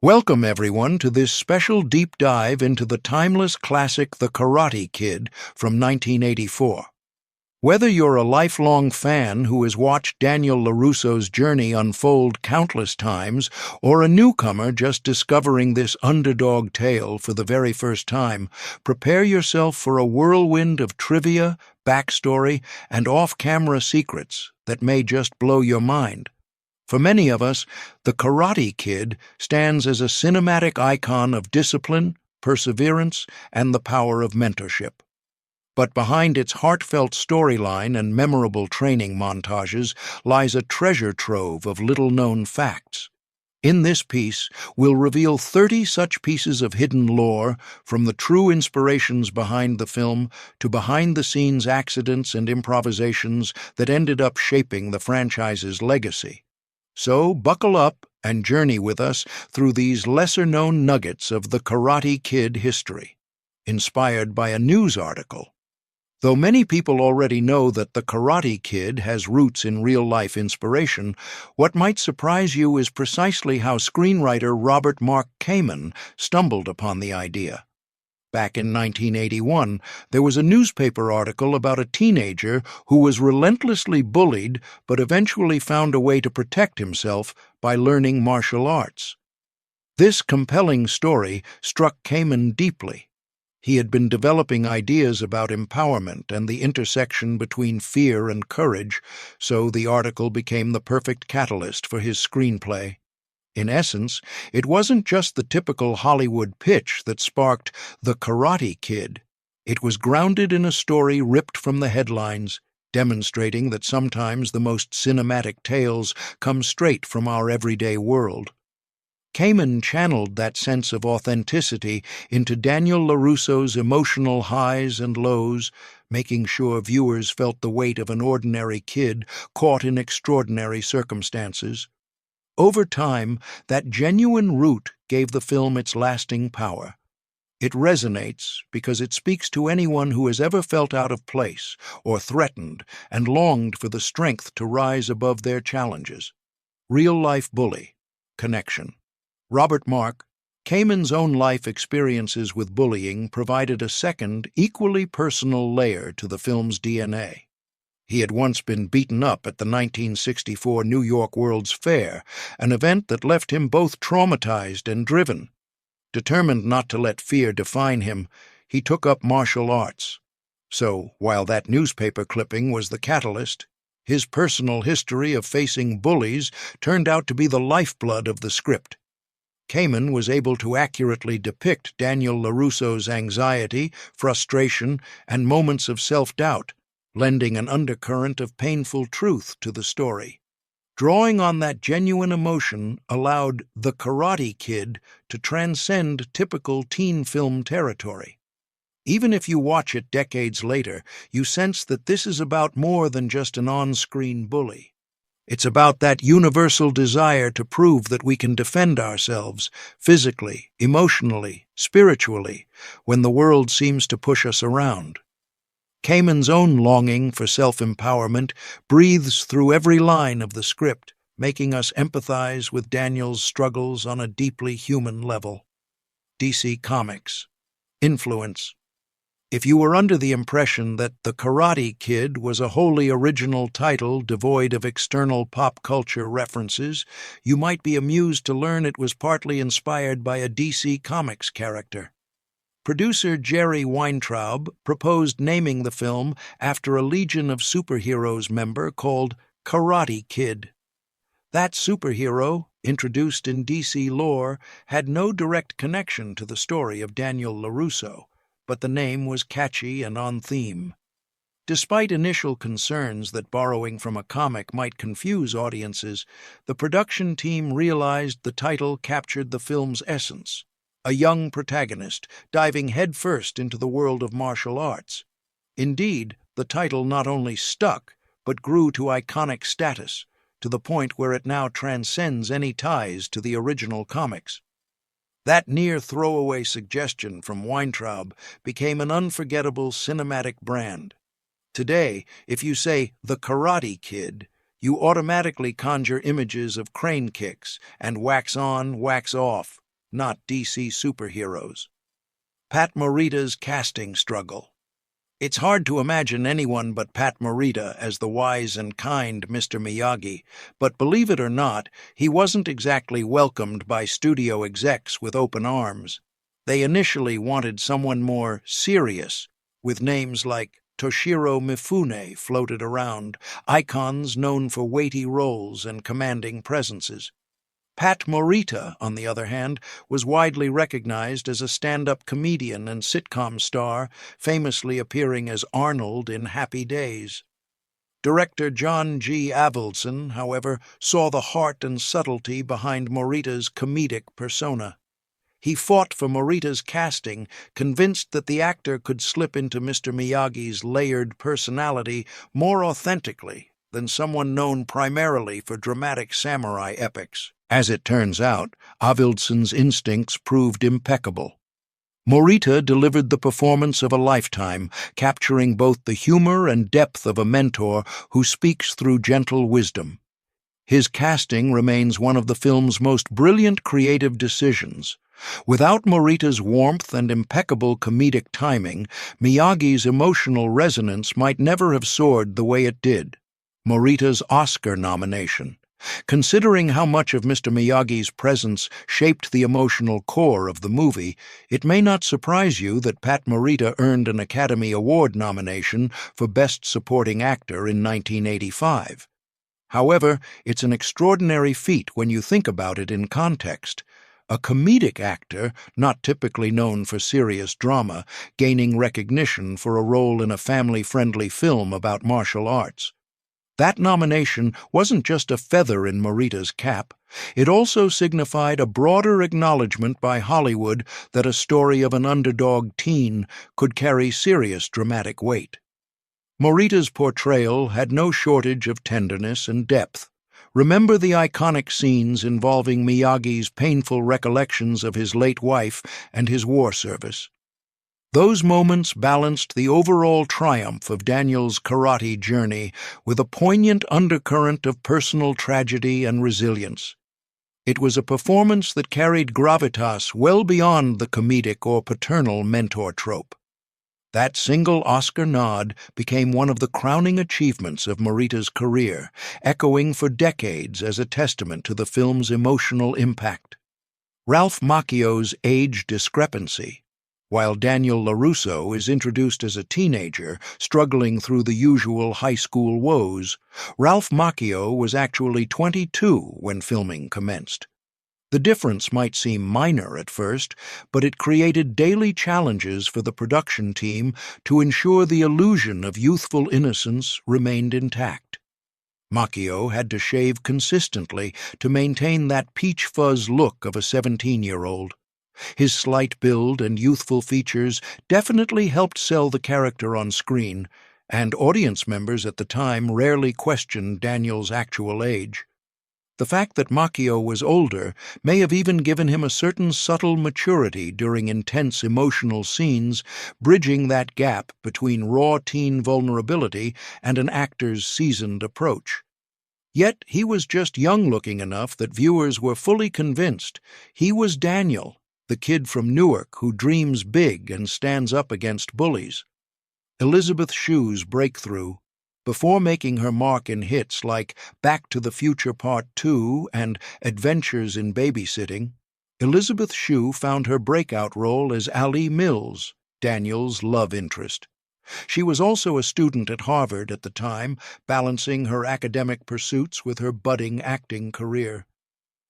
Welcome, everyone, to this special deep dive into the timeless classic The Karate Kid from 1984. Whether you're a lifelong fan who has watched Daniel LaRusso's journey unfold countless times, or a newcomer just discovering this underdog tale for the very first time, prepare yourself for a whirlwind of trivia, backstory, and off-camera secrets that may just blow your mind. For many of us, The Karate Kid stands as a cinematic icon of discipline, perseverance, and the power of mentorship. But behind its heartfelt storyline and memorable training montages lies a treasure trove of little-known facts. In this piece, we'll reveal 30 such pieces of hidden lore, from the true inspirations behind the film to behind-the-scenes accidents and improvisations that ended up shaping the franchise's legacy. So buckle up and journey with us through these lesser-known nuggets of the Karate Kid history, inspired by a news article. Though many people already know that the Karate Kid has roots in real-life inspiration, what might surprise you is precisely how screenwriter Robert Mark Kamen stumbled upon the idea. Back in 1981, there was a newspaper article about a teenager who was relentlessly bullied but eventually found a way to protect himself by learning martial arts. This compelling story struck Kamen deeply. He had been developing ideas about empowerment and the intersection between fear and courage, so the article became the perfect catalyst for his screenplay. In essence, it wasn't just the typical Hollywood pitch that sparked The Karate Kid. It was grounded in a story ripped from the headlines, demonstrating that sometimes the most cinematic tales come straight from our everyday world. Kamen channeled that sense of authenticity into Daniel LaRusso's emotional highs and lows, making sure viewers felt the weight of an ordinary kid caught in extraordinary circumstances. Over time, that genuine root gave the film its lasting power. It resonates because it speaks to anyone who has ever felt out of place or threatened and longed for the strength to rise above their challenges. Real-life bully. Connection. Robert Mark, Kamen's own life experiences with bullying provided a second, equally personal layer to the film's DNA. He had once been beaten up at the 1964 New York World's Fair, an event that left him both traumatized and driven. Determined not to let fear define him, he took up martial arts. So, while that newspaper clipping was the catalyst, his personal history of facing bullies turned out to be the lifeblood of the script. Kamen was able to accurately depict Daniel LaRusso's anxiety, frustration, and moments of self-doubt, lending an undercurrent of painful truth to the story. Drawing on that genuine emotion allowed The Karate Kid to transcend typical teen film territory. Even if you watch it decades later, you sense that this is about more than just an on-screen bully. It's about that universal desire to prove that we can defend ourselves, physically, emotionally, spiritually, when the world seems to push us around. Kamen's own longing for self-empowerment breathes through every line of the script, making us empathize with Daniel's struggles on a deeply human level. DC Comics. Influence. If you were under the impression that The Karate Kid was a wholly original title devoid of external pop culture references, you might be amused to learn it was partly inspired by a DC Comics character. Producer Jerry Weintraub proposed naming the film after a Legion of Superheroes member called Karate Kid. That superhero, introduced in DC lore, had no direct connection to the story of Daniel LaRusso, but the name was catchy and on theme. Despite initial concerns that borrowing from a comic might confuse audiences, the production team realized the title captured the film's essence. A young protagonist diving headfirst into the world of martial arts. Indeed, the title not only stuck, but grew to iconic status, to the point where it now transcends any ties to the original comics. That near-throwaway suggestion from Weintraub became an unforgettable cinematic brand. Today, if you say The Karate Kid, you automatically conjure images of crane kicks and wax on, wax off, not DC superheroes. Pat Morita's casting struggle. It's hard to imagine anyone but Pat Morita as the wise and kind Mr. Miyagi, but believe it or not, he wasn't exactly welcomed by studio execs with open arms. They initially wanted someone more serious, with names like Toshiro Mifune floated around, icons known for weighty roles and commanding presences. Pat Morita, on the other hand, was widely recognized as a stand-up comedian and sitcom star, famously appearing as Arnold in Happy Days. Director John G. Avildsen, however, saw the heart and subtlety behind Morita's comedic persona. He fought for Morita's casting, convinced that the actor could slip into Mr. Miyagi's layered personality more authentically than someone known primarily for dramatic samurai epics. As it turns out, Avildsen's instincts proved impeccable. Morita delivered the performance of a lifetime, capturing both the humor and depth of a mentor who speaks through gentle wisdom. His casting remains one of the film's most brilliant creative decisions. Without Morita's warmth and impeccable comedic timing, Miyagi's emotional resonance might never have soared the way it did. Morita's Oscar nomination. Considering how much of Mr. Miyagi's presence shaped the emotional core of the movie, it may not surprise you that Pat Morita earned an Academy Award nomination for Best Supporting Actor in 1985. However, it's an extraordinary feat when you think about it in context. A comedic actor, not typically known for serious drama, gaining recognition for a role in a family-friendly film about martial arts. That nomination wasn't just a feather in Morita's cap. It also signified a broader acknowledgement by Hollywood that a story of an underdog teen could carry serious dramatic weight. Morita's portrayal had no shortage of tenderness and depth. Remember the iconic scenes involving Miyagi's painful recollections of his late wife and his war service. Those moments balanced the overall triumph of Daniel's karate journey with a poignant undercurrent of personal tragedy and resilience. It was a performance that carried gravitas well beyond the comedic or paternal mentor trope. That single Oscar nod became one of the crowning achievements of Morita's career, echoing for decades as a testament to the film's emotional impact. Ralph Macchio's age discrepancy. While Daniel LaRusso is introduced as a teenager, struggling through the usual high school woes, Ralph Macchio was actually 22 when filming commenced. The difference might seem minor at first, but it created daily challenges for the production team to ensure the illusion of youthful innocence remained intact. Macchio had to shave consistently to maintain that peach fuzz look of a 17-year-old. His slight build and youthful features definitely helped sell the character on screen, and audience members at the time rarely questioned Daniel's actual age. The fact that Macchio was older may have even given him a certain subtle maturity during intense emotional scenes, bridging that gap between raw teen vulnerability and an actor's seasoned approach. Yet he was just young-looking enough that viewers were fully convinced he was Daniel, the kid from Newark who dreams big and stands up against bullies. Elizabeth Shue's breakthrough. Before making her mark in hits like Back to the Future Part 2 and Adventures in Babysitting, Elizabeth Shue found her breakout role as Allie Mills, Daniel's love interest. She was also a student at Harvard at the time, balancing her academic pursuits with her budding acting career.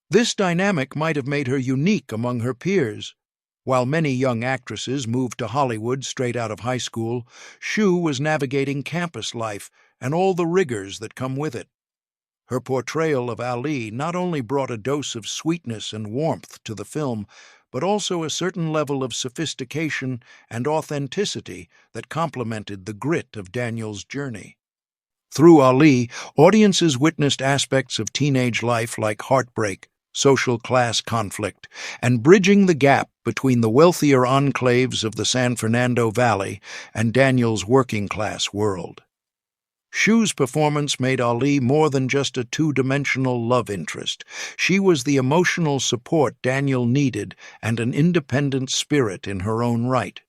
This dynamic might have made her unique among her peers. While many young actresses moved to Hollywood straight out of high school, Shue was navigating campus life and all the rigors that come with it. Her portrayal of Ali not only brought a dose of sweetness and warmth to the film, but also a certain level of sophistication and authenticity that complemented the grit of Daniel's journey. Through Ali, audiences witnessed aspects of teenage life like heartbreak, social class conflict, and bridging the gap between the wealthier enclaves of the San Fernando Valley and Daniel's working-class world. Shu's performance made Ali more than just a two-dimensional love interest. She was the emotional support Daniel needed and an independent spirit in her own right.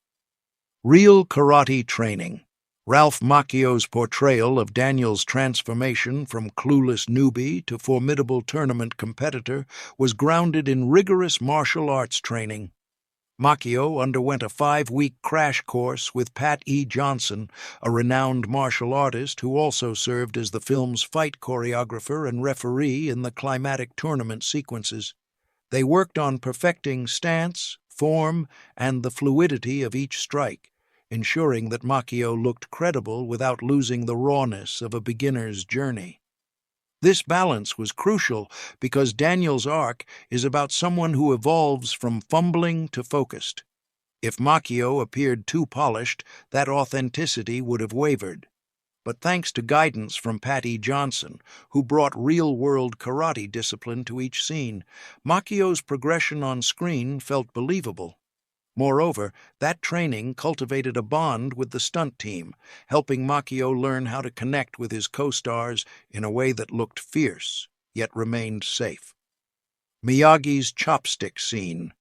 Real karate training. Ralph Macchio's portrayal of Daniel's transformation from clueless newbie to formidable tournament competitor was grounded in rigorous martial arts training. Macchio underwent a 5-week crash course with Pat E. Johnson, a renowned martial artist who also served as the film's fight choreographer and referee in the climatic tournament sequences. They worked on perfecting stance, form, and the fluidity of each strike, ensuring that Macchio looked credible without losing the rawness of a beginner's journey. This balance was crucial because Daniel's arc is about someone who evolves from fumbling to focused. If Macchio appeared too polished, that authenticity would have wavered. But thanks to guidance from Patty Johnson, who brought real-world karate discipline to each scene, Macchio's progression on screen felt believable. Moreover, that training cultivated a bond with the stunt team, helping Macchio learn how to connect with his co-stars in a way that looked fierce, yet remained safe. Miyagi's chopstick scene.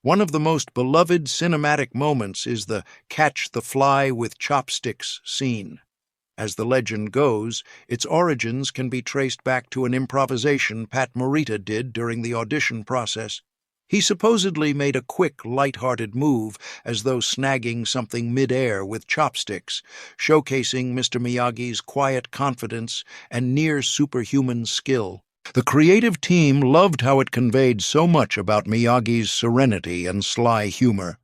One of the most beloved cinematic moments is the catch the fly with chopsticks scene. As the legend goes, its origins can be traced back to an improvisation Pat Morita did during the audition process. He supposedly made a quick, light-hearted move as though snagging something mid-air with chopsticks, showcasing Mr. Miyagi's quiet confidence and near-superhuman skill. The creative team loved how it conveyed so much about Miyagi's serenity and sly humor.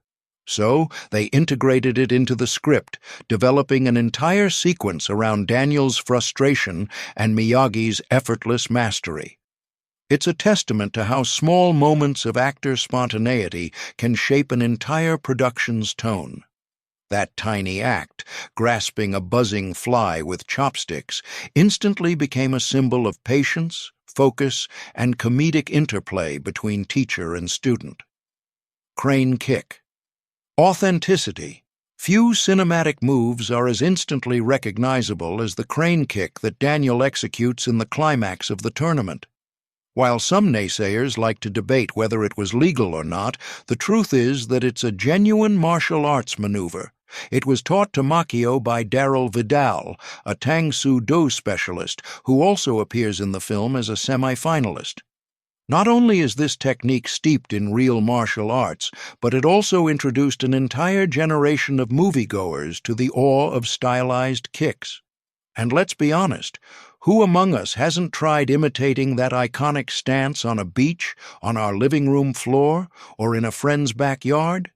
So, they integrated it into the script, developing an entire sequence around Daniel's frustration and Miyagi's effortless mastery. It's a testament to how small moments of actor spontaneity can shape an entire production's tone. That tiny act, grasping a buzzing fly with chopsticks, instantly became a symbol of patience, focus, and comedic interplay between teacher and student. Crane kick. Authenticity. Few cinematic moves are as instantly recognizable as the crane kick that Daniel executes in the climax of the tournament. While some naysayers like to debate whether it was legal or not, the truth is that it's a genuine martial arts maneuver. It was taught to Macchio by Daryl Vidal, a Tang Soo Do specialist who also appears in the film as a semi-finalist. Not only is this technique steeped in real martial arts, but it also introduced an entire generation of moviegoers to the awe of stylized kicks. And let's be honest, who among us hasn't tried imitating that iconic stance on a beach, on our living room floor, or in a friend's backyard?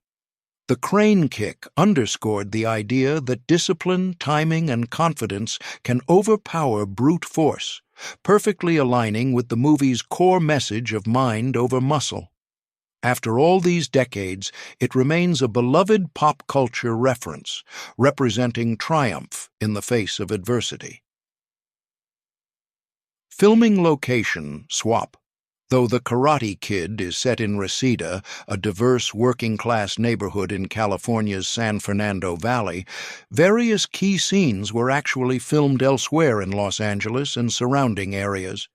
The crane kick underscored the idea that discipline, timing, and confidence can overpower brute force, perfectly aligning with the movie's core message of mind over muscle. After all these decades, it remains a beloved pop culture reference, representing triumph in the face of adversity. Filming location swap. Though The Karate Kid is set in Reseda, a diverse working-class neighborhood in California's San Fernando Valley, various key scenes were actually filmed elsewhere in Los Angeles and surrounding areas.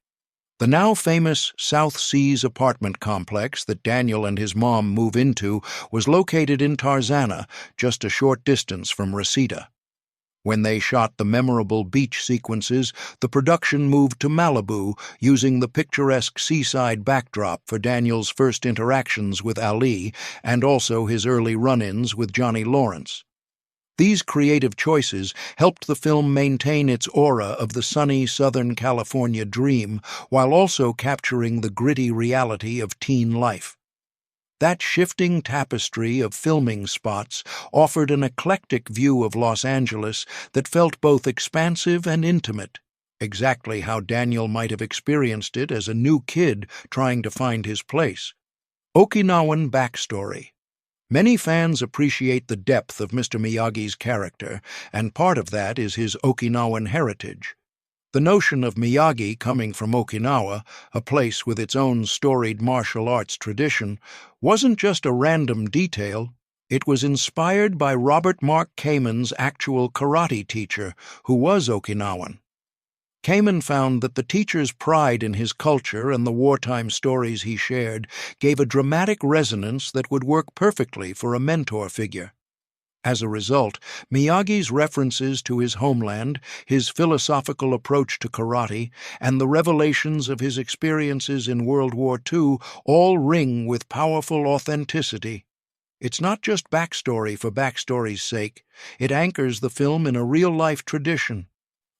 The now famous South Seas apartment complex that Daniel and his mom move into was located in Tarzana, just a short distance from Reseda. When they shot the memorable beach sequences, the production moved to Malibu, using the picturesque seaside backdrop for Daniel's first interactions with Ali and also his early run-ins with Johnny Lawrence. These creative choices helped the film maintain its aura of the sunny Southern California dream while also capturing the gritty reality of teen life. That shifting tapestry of filming spots offered an eclectic view of Los Angeles that felt both expansive and intimate, exactly how Daniel might have experienced it as a new kid trying to find his place. Okinawan backstory. Many fans appreciate the depth of Mr. Miyagi's character, and part of that is his Okinawan heritage. The notion of Miyagi coming from Okinawa, a place with its own storied martial arts tradition, wasn't just a random detail. It was inspired by Robert Mark Kamen's actual karate teacher, who was Okinawan. Kamen found that the teacher's pride in his culture and the wartime stories he shared gave a dramatic resonance that would work perfectly for a mentor figure. As a result, Miyagi's references to his homeland, his philosophical approach to karate, and the revelations of his experiences in World War II all ring with powerful authenticity. It's not just backstory for backstory's sake, it anchors the film in a real-life tradition.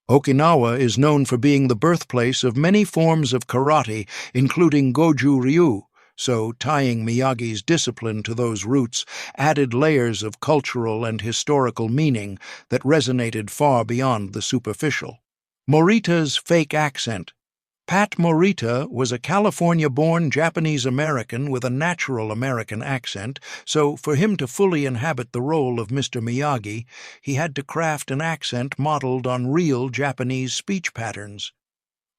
Okinawa is known for being the birthplace of many forms of karate, including Goju Ryu, so tying Miyagi's discipline to those roots added layers of cultural and historical meaning that resonated far beyond the superficial. Morita's fake accent. Pat Morita was a California-born Japanese-American with a natural American accent, so for him to fully inhabit the role of Mr. Miyagi, he had to craft an accent modeled on real Japanese speech patterns.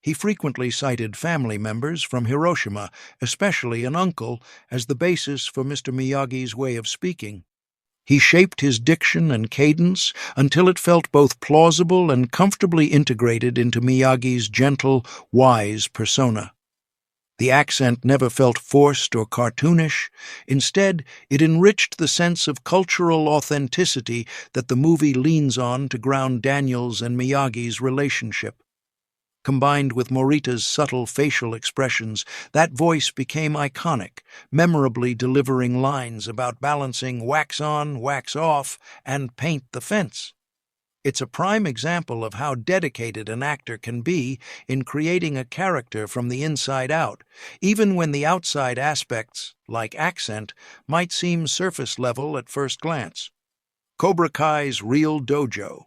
He frequently cited family members from Hiroshima, especially an uncle, as the basis for Mr. Miyagi's way of speaking. He shaped his diction and cadence until it felt both plausible and comfortably integrated into Miyagi's gentle, wise persona. The accent never felt forced or cartoonish. Instead, it enriched the sense of cultural authenticity that the movie leans on to ground Daniel's and Miyagi's relationship. Combined with Morita's subtle facial expressions, that voice became iconic, memorably delivering lines about balancing wax on, wax off, and paint the fence. It's a prime example of how dedicated an actor can be in creating a character from the inside out, even when the outside aspects, like accent, might seem surface level at first glance. Cobra Kai's Real Dojo.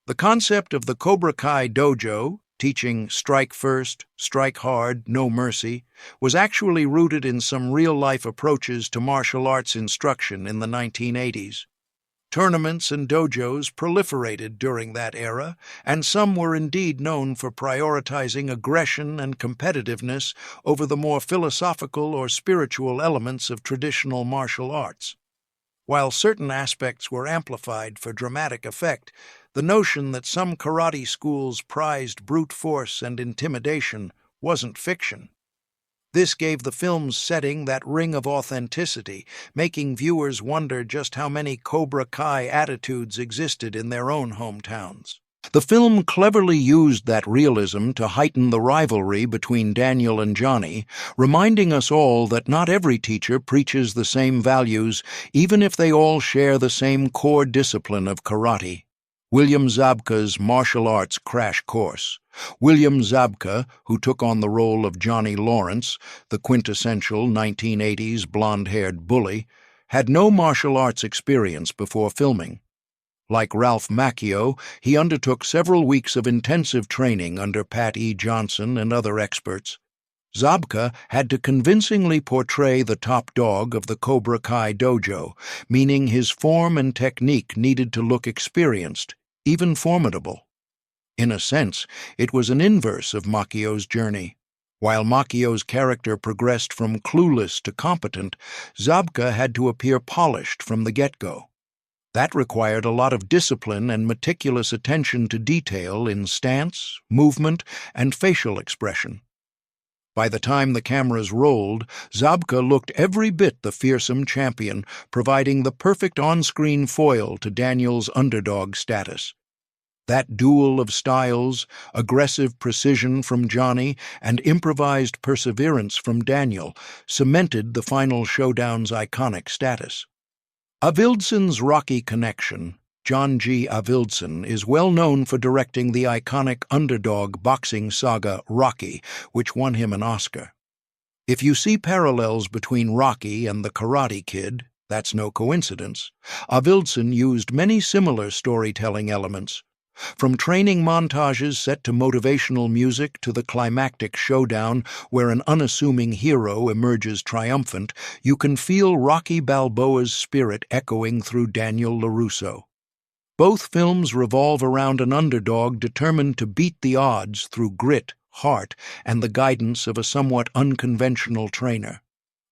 The concept of the Cobra Kai dojo, teaching strike first, strike hard, no mercy, was actually rooted in some real-life approaches to martial arts instruction in the 1980s. Tournaments and dojos proliferated during that era, and some were indeed known for prioritizing aggression and competitiveness over the more philosophical or spiritual elements of traditional martial arts. While certain aspects were amplified for dramatic effect, the notion that some karate schools prized brute force and intimidation wasn't fiction. This gave the film's setting that ring of authenticity, making viewers wonder just how many Cobra Kai attitudes existed in their own hometowns. The film cleverly used that realism to heighten the rivalry between Daniel and Johnny, reminding us all that not every teacher preaches the same values, even if they all share the same core discipline of karate. William Zabka's Martial Arts Crash Course. William Zabka, who took on the role of Johnny Lawrence, the quintessential 1980s blonde-haired bully, had no martial arts experience before filming. Like Ralph Macchio, he undertook several weeks of intensive training under Pat E. Johnson and other experts. Zabka had to convincingly portray the top dog of the Cobra Kai dojo, meaning his form and technique needed to look experienced, even formidable. In a sense, it was an inverse of Macchio's journey. While Macchio's character progressed from clueless to competent, Zabka had to appear polished from the get-go. That required a lot of discipline and meticulous attention to detail in stance, movement, and facial expression. By the time the cameras rolled, Zabka looked every bit the fearsome champion, providing the perfect on-screen foil to Daniel's underdog status. That duel of styles, aggressive precision from Johnny and improvised perseverance from Daniel, cemented the final showdown's iconic status. Avildsen's Rocky connection. John G. Avildsen is well known for directing the iconic underdog boxing saga Rocky, which won him an Oscar. If you see parallels between Rocky and The Karate Kid, that's no coincidence. Avildsen used many similar storytelling elements. From training montages set to motivational music to the climactic showdown where an unassuming hero emerges triumphant, you can feel Rocky Balboa's spirit echoing through Daniel LaRusso. Both films revolve around an underdog determined to beat the odds through grit, heart, and the guidance of a somewhat unconventional trainer.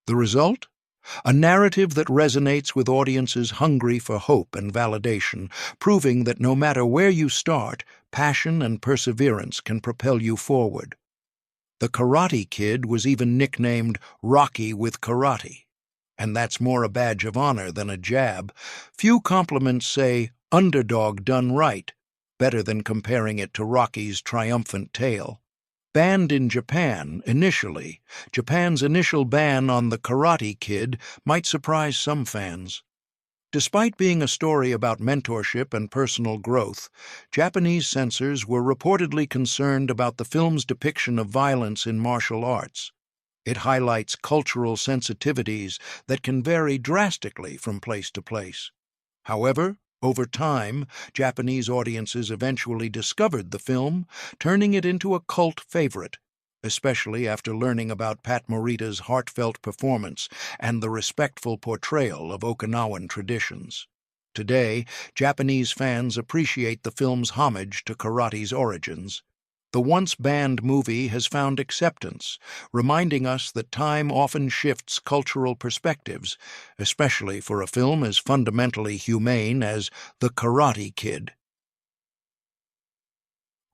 The result? A narrative that resonates with audiences hungry for hope and validation, proving that no matter where you start, passion and perseverance can propel you forward. The Karate Kid was even nicknamed Rocky with Karate. And that's more a badge of honor than a jab. Few compliments say, underdog done right, better than comparing it to Rocky's triumphant tale. Banned in Japan initially, Japan's initial ban on the Karate Kid might surprise some fans. Despite being a story about mentorship and personal growth, Japanese censors were reportedly concerned about the film's depiction of violence in martial arts. It highlights cultural sensitivities that can vary drastically from place to place. However, over time, Japanese audiences eventually discovered the film, turning it into a cult favorite, especially after learning about Pat Morita's heartfelt performance and the respectful portrayal of Okinawan traditions. Today, Japanese fans appreciate the film's homage to karate's origins. The once-banned movie has found acceptance, reminding us that time often shifts cultural perspectives, especially for a film as fundamentally humane as The Karate Kid.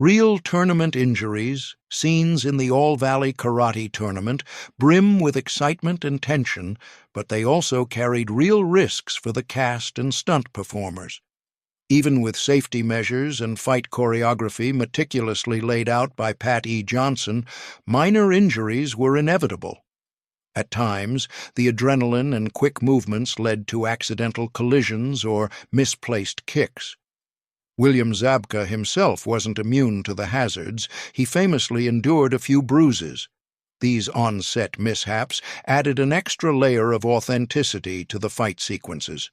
Real tournament injuries, scenes in the All-Valley Karate Tournament, brim with excitement and tension, but they also carried real risks for the cast and stunt performers. Even with safety measures and fight choreography meticulously laid out by Pat E. Johnson, minor injuries were inevitable. At times, the adrenaline and quick movements led to accidental collisions or misplaced kicks. William Zabka himself wasn't immune to the hazards. He famously endured a few bruises. These on-set mishaps added an extra layer of authenticity to the fight sequences.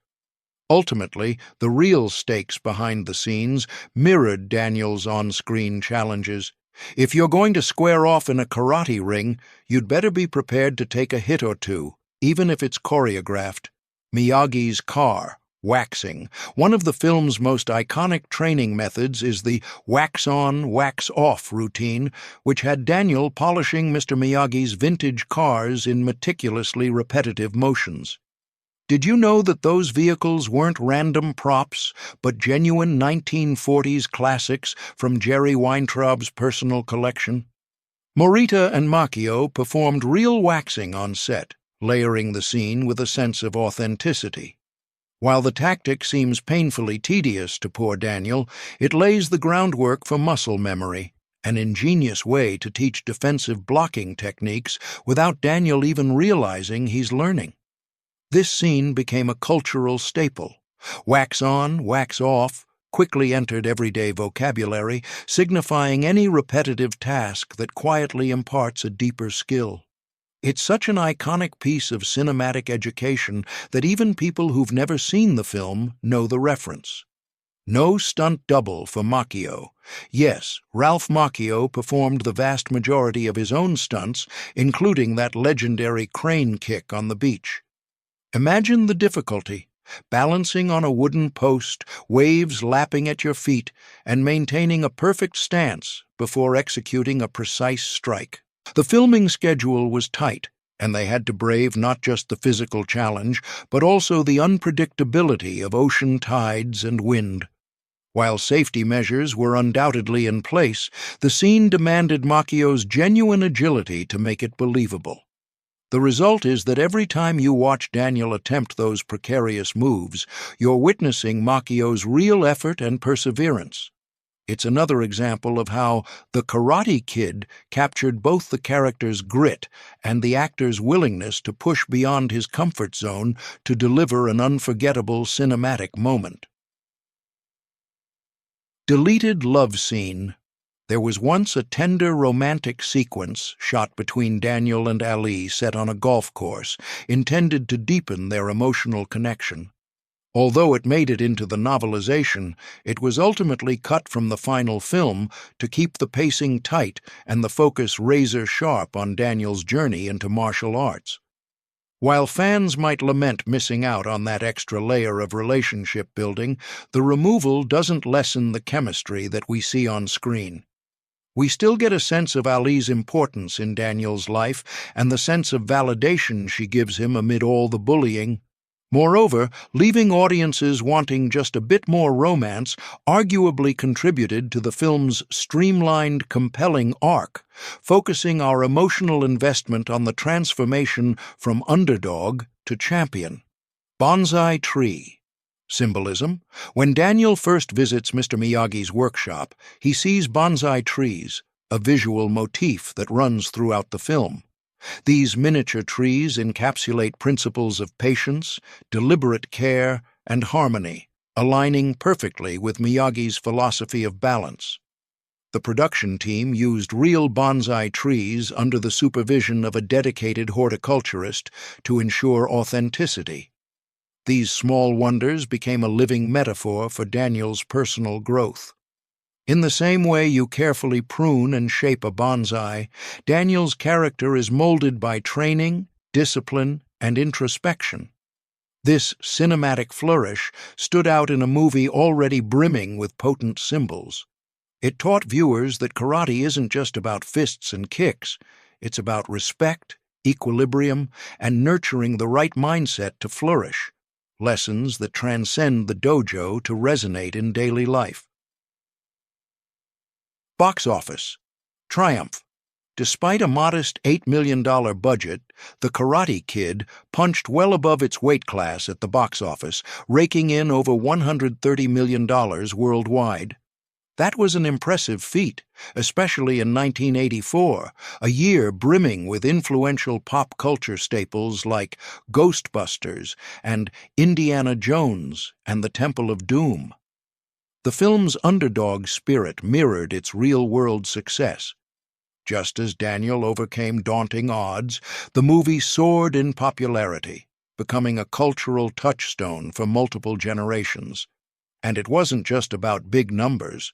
Ultimately, the real stakes behind the scenes mirrored Daniel's on-screen challenges. If you're going to square off in a karate ring, you'd better be prepared to take a hit or two, even if it's choreographed. Miyagi's car, waxing. One of the film's most iconic training methods is the wax-on, wax-off routine, which had Daniel polishing Mr. Miyagi's vintage cars in meticulously repetitive motions. Did you know that those vehicles weren't random props, but genuine 1940s classics from Jerry Weintraub's personal collection? Morita and Macchio performed real waxing on set, layering the scene with a sense of authenticity. While the tactic seems painfully tedious to poor Daniel, it lays the groundwork for muscle memory, an ingenious way to teach defensive blocking techniques without Daniel even realizing he's learning. This scene became a cultural staple. Wax on, wax off quickly entered everyday vocabulary, signifying any repetitive task that quietly imparts a deeper skill. It's such an iconic piece of cinematic education that even people who've never seen the film know the reference. No stunt double for Macchio. Yes, Ralph Macchio performed the vast majority of his own stunts, including that legendary crane kick on the beach. Imagine the difficulty, balancing on a wooden post, waves lapping at your feet, and maintaining a perfect stance before executing a precise strike. The filming schedule was tight, and they had to brave not just the physical challenge, but also the unpredictability of ocean tides and wind. While safety measures were undoubtedly in place, the scene demanded Macchio's genuine agility to make it believable. The result is that every time you watch Daniel attempt those precarious moves, you're witnessing Macchio's real effort and perseverance. It's another example of how The Karate Kid captured both the character's grit and the actor's willingness to push beyond his comfort zone to deliver an unforgettable cinematic moment. Deleted love scene. There was once a tender romantic sequence shot between Daniel and Ali set on a golf course, intended to deepen their emotional connection. Although it made it into the novelization, it was ultimately cut from the final film to keep the pacing tight and the focus razor-sharp on Daniel's journey into martial arts. While fans might lament missing out on that extra layer of relationship building, the removal doesn't lessen the chemistry that we see on screen. We still get a sense of Ali's importance in Daniel's life and the sense of validation she gives him amid all the bullying. Moreover, leaving audiences wanting just a bit more romance arguably contributed to the film's streamlined, compelling arc, focusing our emotional investment on the transformation from underdog to champion. Bonsai tree. Symbolism. When Daniel first visits Mr. Miyagi's workshop, he sees bonsai trees, a visual motif that runs throughout the film. These miniature trees encapsulate principles of patience, deliberate care, and harmony, aligning perfectly with Miyagi's philosophy of balance. The production team used real bonsai trees under the supervision of a dedicated horticulturist to ensure authenticity. These small wonders became a living metaphor for Daniel's personal growth. In the same way you carefully prune and shape a bonsai, Daniel's character is molded by training, discipline, and introspection. This cinematic flourish stood out in a movie already brimming with potent symbols. It taught viewers that karate isn't just about fists and kicks, it's about respect, equilibrium, and nurturing the right mindset to flourish, lessons that transcend the dojo to resonate in daily life. Box office. Triumph. Despite a modest $8 million budget, The Karate Kid punched well above its weight class at the box office, raking in over $130 million worldwide. That was an impressive feat, especially in 1984, a year brimming with influential pop culture staples like Ghostbusters and Indiana Jones and the Temple of Doom. The film's underdog spirit mirrored its real-world success. Just as Daniel overcame daunting odds, the movie soared in popularity, becoming a cultural touchstone for multiple generations. And it wasn't just about big numbers.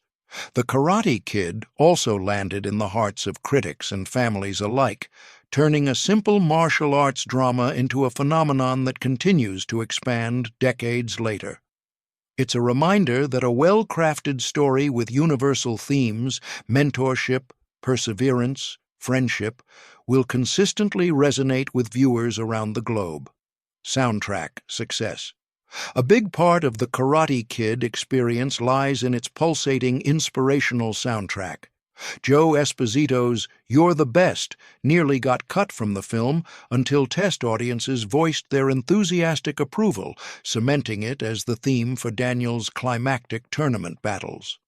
The Karate Kid also landed in the hearts of critics and families alike, turning a simple martial arts drama into a phenomenon that continues to expand decades later. It's a reminder that a well-crafted story with universal themes, mentorship, perseverance, friendship, will consistently resonate with viewers around the globe. Soundtrack success. A big part of the Karate Kid experience lies in its pulsating, inspirational soundtrack. Joe Esposito's "You're the Best" nearly got cut from the film until test audiences voiced their enthusiastic approval, cementing it as the theme for Daniel's climactic tournament battles.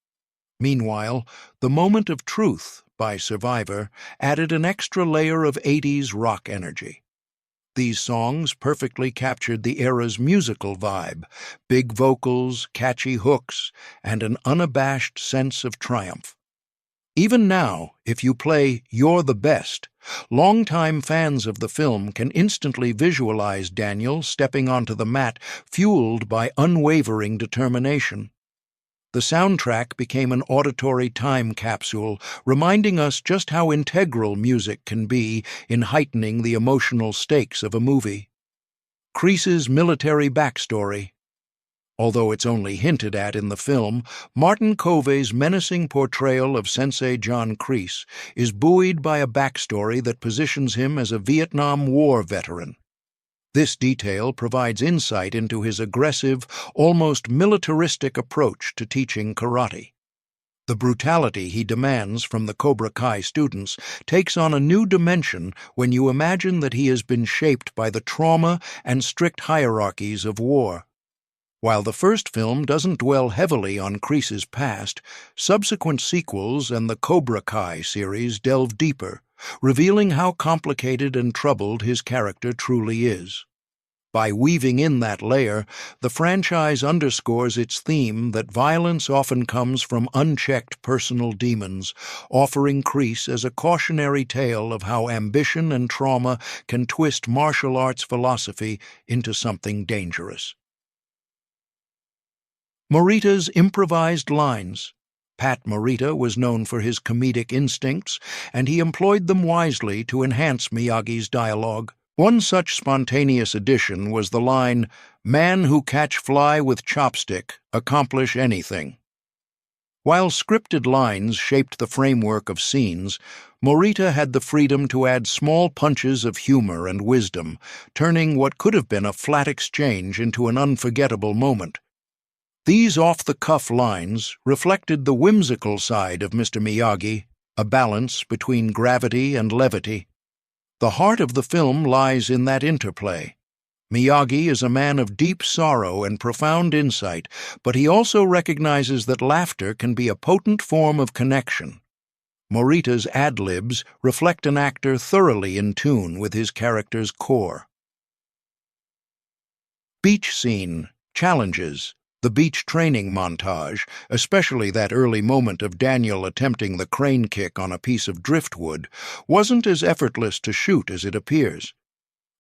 Meanwhile, "The Moment of Truth" by Survivor added an extra layer of 80s rock energy. These songs perfectly captured the era's musical vibe, big vocals, catchy hooks, and an unabashed sense of triumph. Even now, if you play "You're the Best," longtime fans of the film can instantly visualize Daniel stepping onto the mat, fueled by unwavering determination. The soundtrack became an auditory time capsule, reminding us just how integral music can be in heightening the emotional stakes of a movie. Kreese's military backstory. Although it's only hinted at in the film, Martin Covey's menacing portrayal of Sensei John Kreese is buoyed by a backstory that positions him as a Vietnam War veteran. This detail provides insight into his aggressive, almost militaristic approach to teaching karate. The brutality he demands from the Cobra Kai students takes on a new dimension when you imagine that he has been shaped by the trauma and strict hierarchies of war. While the first film doesn't dwell heavily on Kreese's past, subsequent sequels and the Cobra Kai series delve deeper, revealing how complicated and troubled his character truly is. By weaving in that layer, the franchise underscores its theme that violence often comes from unchecked personal demons, offering Kreese as a cautionary tale of how ambition and trauma can twist martial arts philosophy into something dangerous. Morita's improvised lines. Pat Morita was known for his comedic instincts, and he employed them wisely to enhance Miyagi's dialogue. One such spontaneous addition was the line, "Man who catch fly with chopstick, accomplish anything." While scripted lines shaped the framework of scenes, Morita had the freedom to add small punches of humor and wisdom, turning what could have been a flat exchange into an unforgettable moment. These off-the-cuff lines reflected the whimsical side of Mr. Miyagi, a balance between gravity and levity. The heart of the film lies in that interplay. Miyagi is a man of deep sorrow and profound insight, but he also recognizes that laughter can be a potent form of connection. Morita's ad-libs reflect an actor thoroughly in tune with his character's core. Beach scene, challenges. The beach training montage, especially that early moment of Daniel attempting the crane kick on a piece of driftwood, wasn't as effortless to shoot as it appears.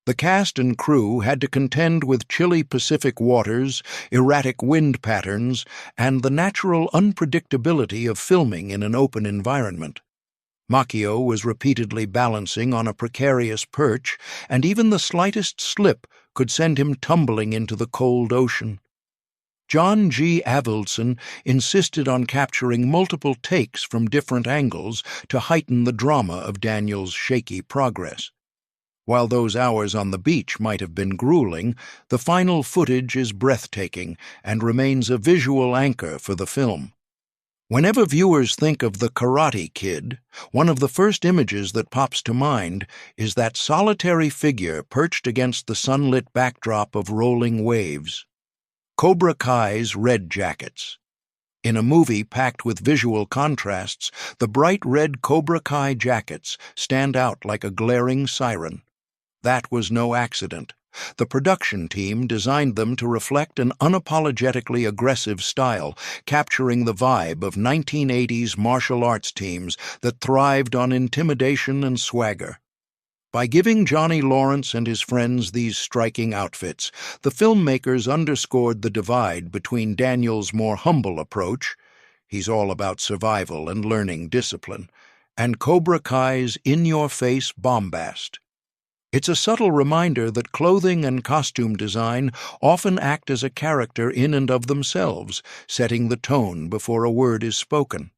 The cast and crew had to contend with chilly Pacific waters, erratic wind patterns, and the natural unpredictability of filming in an open environment. Macchio was repeatedly balancing on a precarious perch, and even the slightest slip could send him tumbling into the cold ocean. John G. Avildsen insisted on capturing multiple takes from different angles to heighten the drama of Daniel's shaky progress. While those hours on the beach might have been grueling, the final footage is breathtaking and remains a visual anchor for the film. Whenever viewers think of the Karate Kid, one of the first images that pops to mind is that solitary figure perched against the sunlit backdrop of rolling waves. Cobra Kai's red jackets. In a movie packed with visual contrasts, the bright red Cobra Kai jackets stand out like a glaring siren. That was no accident. The production team designed them to reflect an unapologetically aggressive style, capturing the vibe of 1980s martial arts teams that thrived on intimidation and swagger. By giving Johnny Lawrence and his friends these striking outfits, the filmmakers underscored the divide between Daniel's more humble approach — he's all about survival and learning discipline — and Cobra Kai's in-your-face bombast. It's a subtle reminder that clothing and costume design often act as a character in and of themselves, setting the tone before a word is spoken.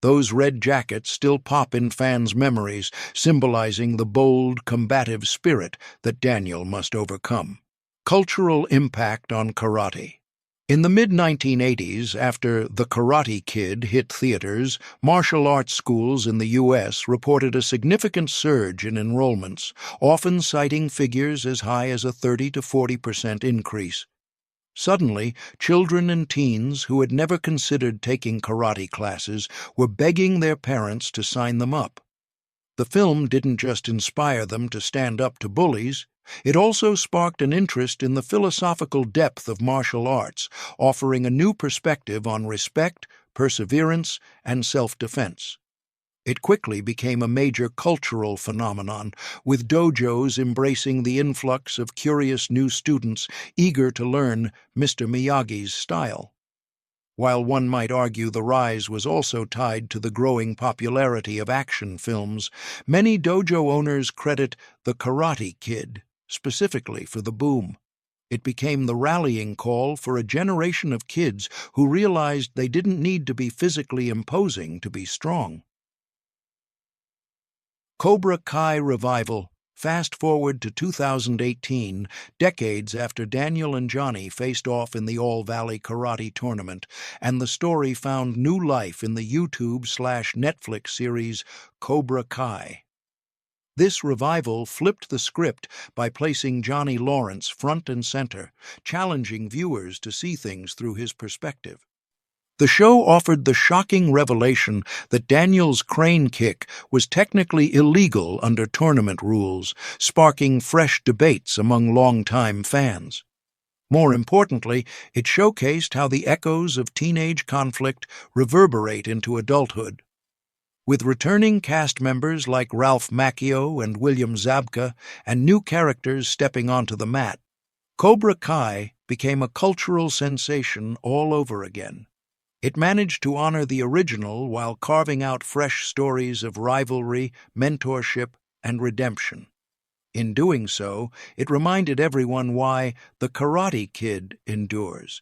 Those red jackets still pop in fans' memories, symbolizing the bold, combative spirit that Daniel must overcome. Cultural impact on karate. In the mid-1980s, after The Karate Kid hit theaters, martial arts schools in the U.S. reported a significant surge in enrollments, often citing figures as high as a 30 to 40% increase. Suddenly, children and teens who had never considered taking karate classes were begging their parents to sign them up. The film didn't just inspire them to stand up to bullies, it also sparked an interest in the philosophical depth of martial arts, offering a new perspective on respect, perseverance, and self-defense. It quickly became a major cultural phenomenon, with dojos embracing the influx of curious new students eager to learn Mr. Miyagi's style. While one might argue the rise was also tied to the growing popularity of action films, many dojo owners credit The Karate Kid specifically for the boom. It became the rallying call for a generation of kids who realized they didn't need to be physically imposing to be strong. Cobra Kai revival. Fast forward to 2018, decades after Daniel and Johnny faced off in the All-Valley Karate Tournament, and the story found new life in the YouTube/Netflix series Cobra Kai. This revival flipped the script by placing Johnny Lawrence front and center, challenging viewers to see things through his perspective. The show offered the shocking revelation that Daniel's crane kick was technically illegal under tournament rules, sparking fresh debates among longtime fans. More importantly, it showcased how the echoes of teenage conflict reverberate into adulthood. With returning cast members like Ralph Macchio and William Zabka and new characters stepping onto the mat, Cobra Kai became a cultural sensation all over again. It managed to honor the original while carving out fresh stories of rivalry, mentorship, and redemption. In doing so, it reminded everyone why The Karate Kid endures.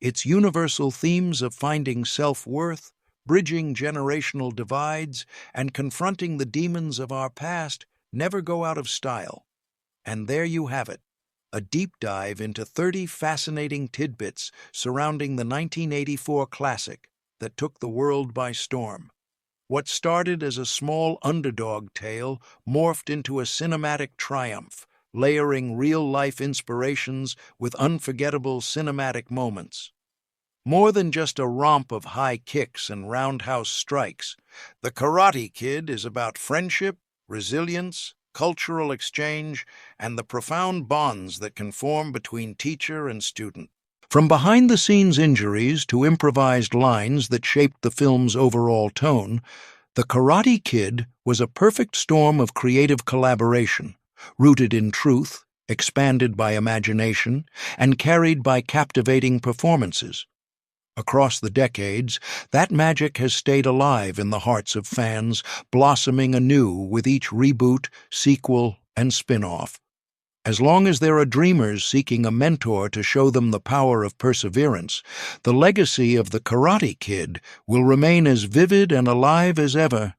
Its universal themes of finding self-worth, bridging generational divides, and confronting the demons of our past never go out of style. And there you have it, a deep dive into 30 fascinating tidbits surrounding the 1984 classic that took the world by storm. What started as a small underdog tale morphed into a cinematic triumph, layering real-life inspirations with unforgettable cinematic moments. More than just a romp of high kicks and roundhouse strikes, The Karate Kid is about friendship, resilience, cultural exchange, and the profound bonds that can form between teacher and student. From behind-the-scenes injuries to improvised lines that shaped the film's overall tone, The Karate Kid was a perfect storm of creative collaboration, rooted in truth, expanded by imagination, and carried by captivating performances. Across the decades, that magic has stayed alive in the hearts of fans, blossoming anew with each reboot, sequel, and spin-off. As long as there are dreamers seeking a mentor to show them the power of perseverance, the legacy of the Karate Kid will remain as vivid and alive as ever.